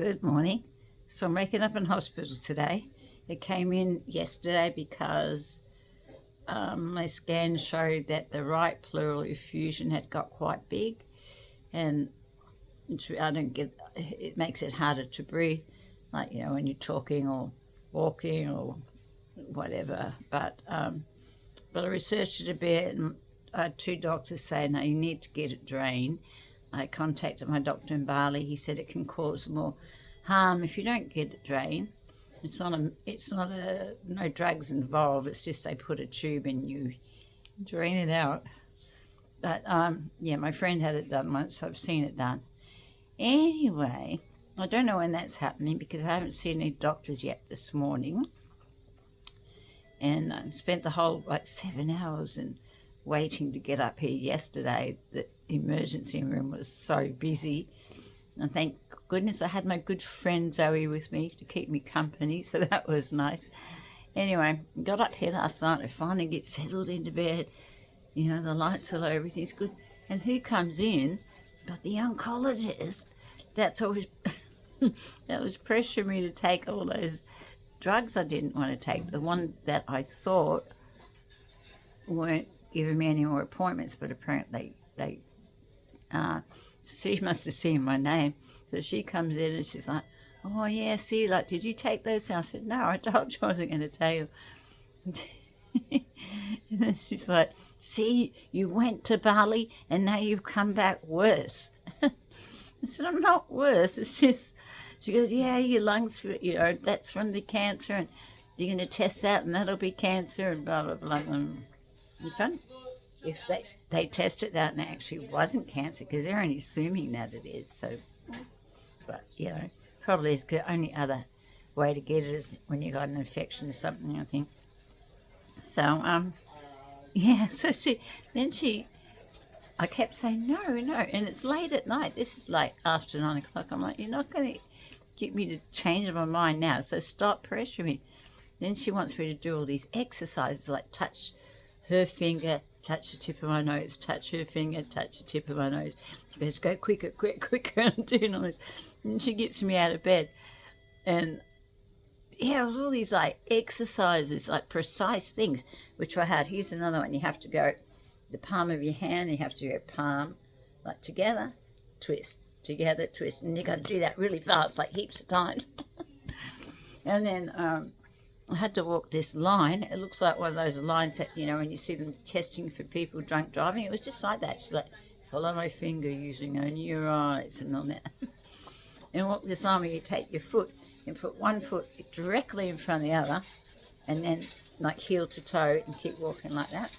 Good morning. So I'm waking up in hospital today. It came in yesterday because my scan showed that the right pleural effusion had got quite big, and I don't get. It makes it harder to breathe, like when you're talking or walking or whatever. But I researched it a bit, and I had two doctors say, no, you need to get it drained. I contacted my doctor in Bali. He said it can cause more harm if you don't get it drained. It's not no drugs involved. It's just they put a tube in you, drain it out. But yeah, my friend had it done once, so I've seen it done. Anyway, I don't know when that's happening because I haven't seen any doctors yet this morning. And I spent the whole 7 hours and waiting to get up here yesterday. The emergency room was so busy, and thank goodness I had my good friend Zoe with me to keep me company, so that was nice. Anyway, got up here last night. I finally get settled into bed. The lights are low, everything's good. And who comes in but the oncologist? That's always that was pressuring me to take all those drugs I didn't want to take. The one that I thought weren't giving me any more appointments, but apparently she must have seen my name. So she comes in and she's like, oh yeah, see, did you take those? And I said, no, I told you I wasn't going to tell you. And then she's like, see, you went to Bali and now you've come back worse. I said, I'm not worse, it's just, she goes, yeah, your lungs, that's from the cancer, and you're going to test that and that'll be cancer, and blah, blah, blah. It's fun if they test it out and it actually wasn't cancer, because they're only assuming that it is. So, but probably is the only other way to get it is when you got an infection or something, I think. So yeah. So I kept saying no, and it's late at night. This is after 9 o'clock. I'm like, you're not going to get me to change my mind now, so stop pressuring me. Then she wants me to do all these exercises, like touch her finger, touch the tip of my nose, touch her finger, touch the tip of my nose. She goes, go quicker, quicker. I'm doing all this. And she gets me out of bed. And yeah, it was all these exercises, precise things, which I had. Here's another one. You have to go the palm of your hand, you have to go palm, together, twist, together, twist. And you got to do that really fast, heaps of times. And then I had to walk this line. It looks like one of those lines that, when you see them testing for people drunk driving. It was just like that. She's like, follow my finger using only your eyes and all that. And walk this line where you take your foot and put one foot directly in front of the other, and then heel to toe and keep walking like that.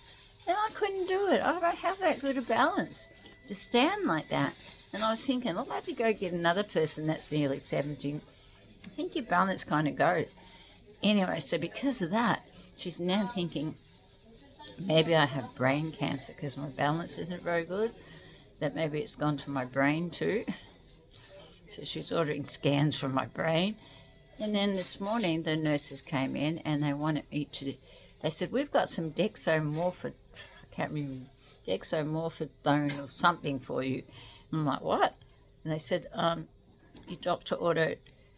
And I couldn't do it. I don't have that good a balance to stand like that. And I was thinking, I'll have to go get another person that's nearly 70. I think your balance kind of goes. Anyway, so because of that, she's now thinking maybe I have brain cancer because my balance isn't very good, that maybe it's gone to my brain too. So she's ordering scans from my brain. And then this morning the nurses came in and they wanted me to, they said, we've got some dextromethorphan or something for you. I'm like, what? And they said, your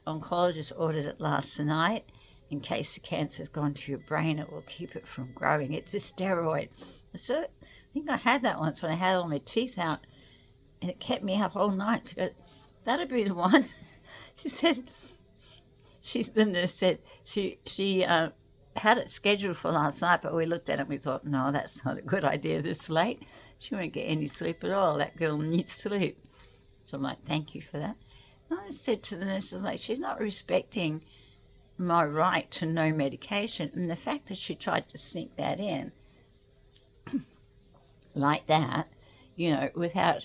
oncologist ordered it last night. In case the cancer's gone to your brain, it will keep it from growing. It's a steroid. So I think I had that once when I had all my teeth out, and it kept me up all night to go, that'd be the one. She said, the nurse said she had it scheduled for last night, but we looked at it and we thought, no, that's not a good idea this late. She won't get any sleep at all. That girl needs sleep. So I'm like, thank you for that. And I said to the nurses, she's not respecting my right to no medication, and the fact that she tried to sneak that in like that, without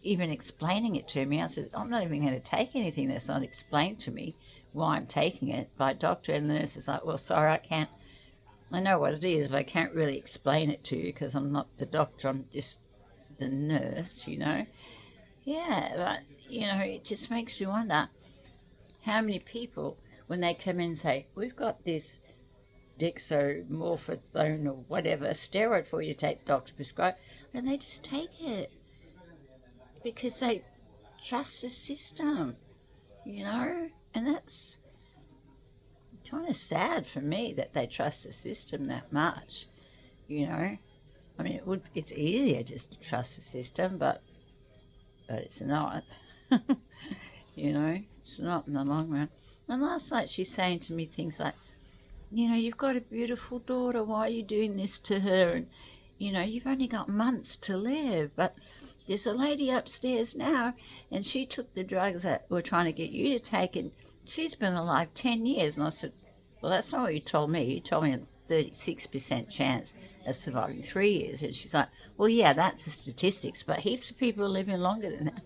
even explaining it to me. I said, I'm not even going to take anything that's not explained to me why I'm taking it by a doctor. And the nurse is like, well, sorry, I know what it is, but I can't really explain it to you because I'm not the doctor, I'm just the nurse, Yeah, but, it just makes you wonder how many people, when they come in and say, we've got this dextromethorphan or whatever, steroid for you to take, doctor prescribe, and they just take it because they trust the system, you know, and that's kind of sad for me that they trust the system that much, you know. I mean, it's easier just to trust the system, but it's not. You know, it's not in the long run. And last night she's saying to me things like, you know, you've got a beautiful daughter, why are you doing this to her? And, you know, you've only got months to live, but there's a lady upstairs now, and she took the drugs that we're trying to get you to take, and she's been alive 10 years. And I said, well, that's not what you told me. You told me a 36% chance of surviving 3 years. And she's like, well, yeah, that's the statistics, but heaps of people are living longer than that.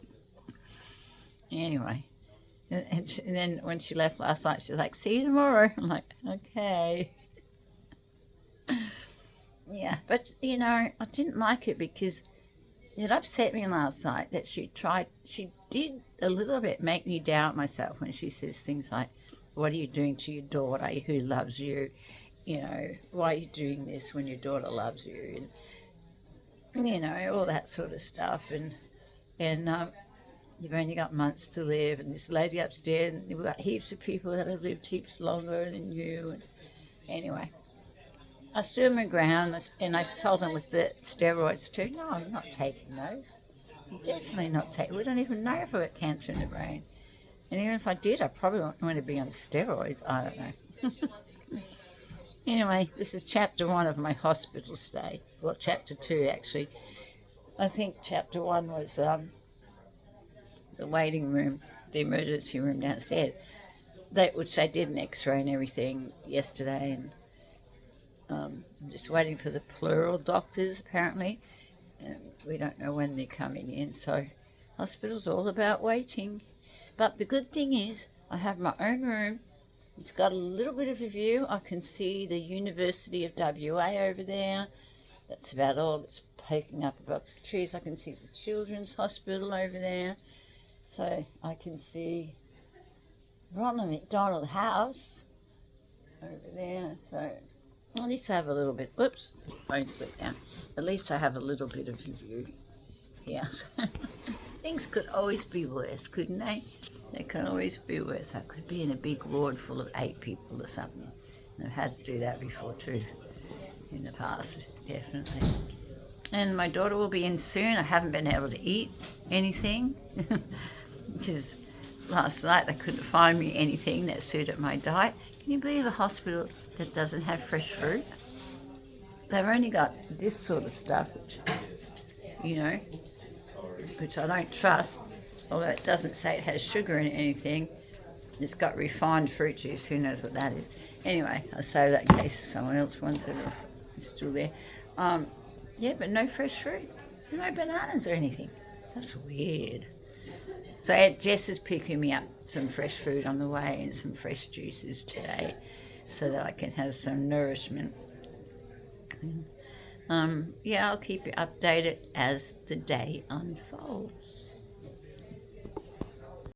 Anyway, and then when she left last night, she's like, see you tomorrow. I'm like, okay. Yeah, but, you know, I didn't like it because it upset me last night that she did a little bit make me doubt myself when she says things like, what are you doing to your daughter who loves you? You know, why are you doing this when your daughter loves you? And, you know, all that sort of stuff. And you've only got months to live, and this lady upstairs, and we've got heaps of people that have lived heaps longer than you. And anyway, I stood my ground, and I told them with the steroids too, no, I'm not taking those. I'm definitely not taking. We don't even know if I've got cancer in the brain. And even if I did, I probably wouldn't want to be on steroids. I don't know. Anyway, this is chapter 1 of my hospital stay. Well, chapter 2, actually. I think chapter 1 was the waiting room, the emergency room downstairs, which they did an x-ray and everything yesterday, and I'm just waiting for the plural doctors apparently, and we don't know when they're coming in, so hospital's all about waiting. But the good thing is I have my own room. It's got a little bit of a view. I can see the University of WA over there. That's about all that's poking up above the trees. I can see the Children's Hospital over there. So I can see Ronald McDonald House over there. So at least I have a little bit, whoops, phone slipped down. At least I have a little bit of a view here. So things could always be worse, couldn't they? They can always be worse. I could be in a big ward full of 8 people or something. I've had to do that before too, in the past, definitely. And my daughter will be in soon. I haven't been able to eat anything because last night they couldn't find me anything that suited my diet. Can you believe a hospital that doesn't have fresh fruit? They've only got this sort of stuff, which, you know, which I don't trust, although it doesn't say it has sugar in anything. It's got refined fruit juice. Who knows what that is? Anyway, I'll save that in case someone else wants it or it's still there. Yeah, but no fresh fruit. No bananas or anything. That's weird. So Jess is picking me up some fresh fruit on the way and some fresh juices today so that I can have some nourishment. Yeah, I'll keep you updated as the day unfolds.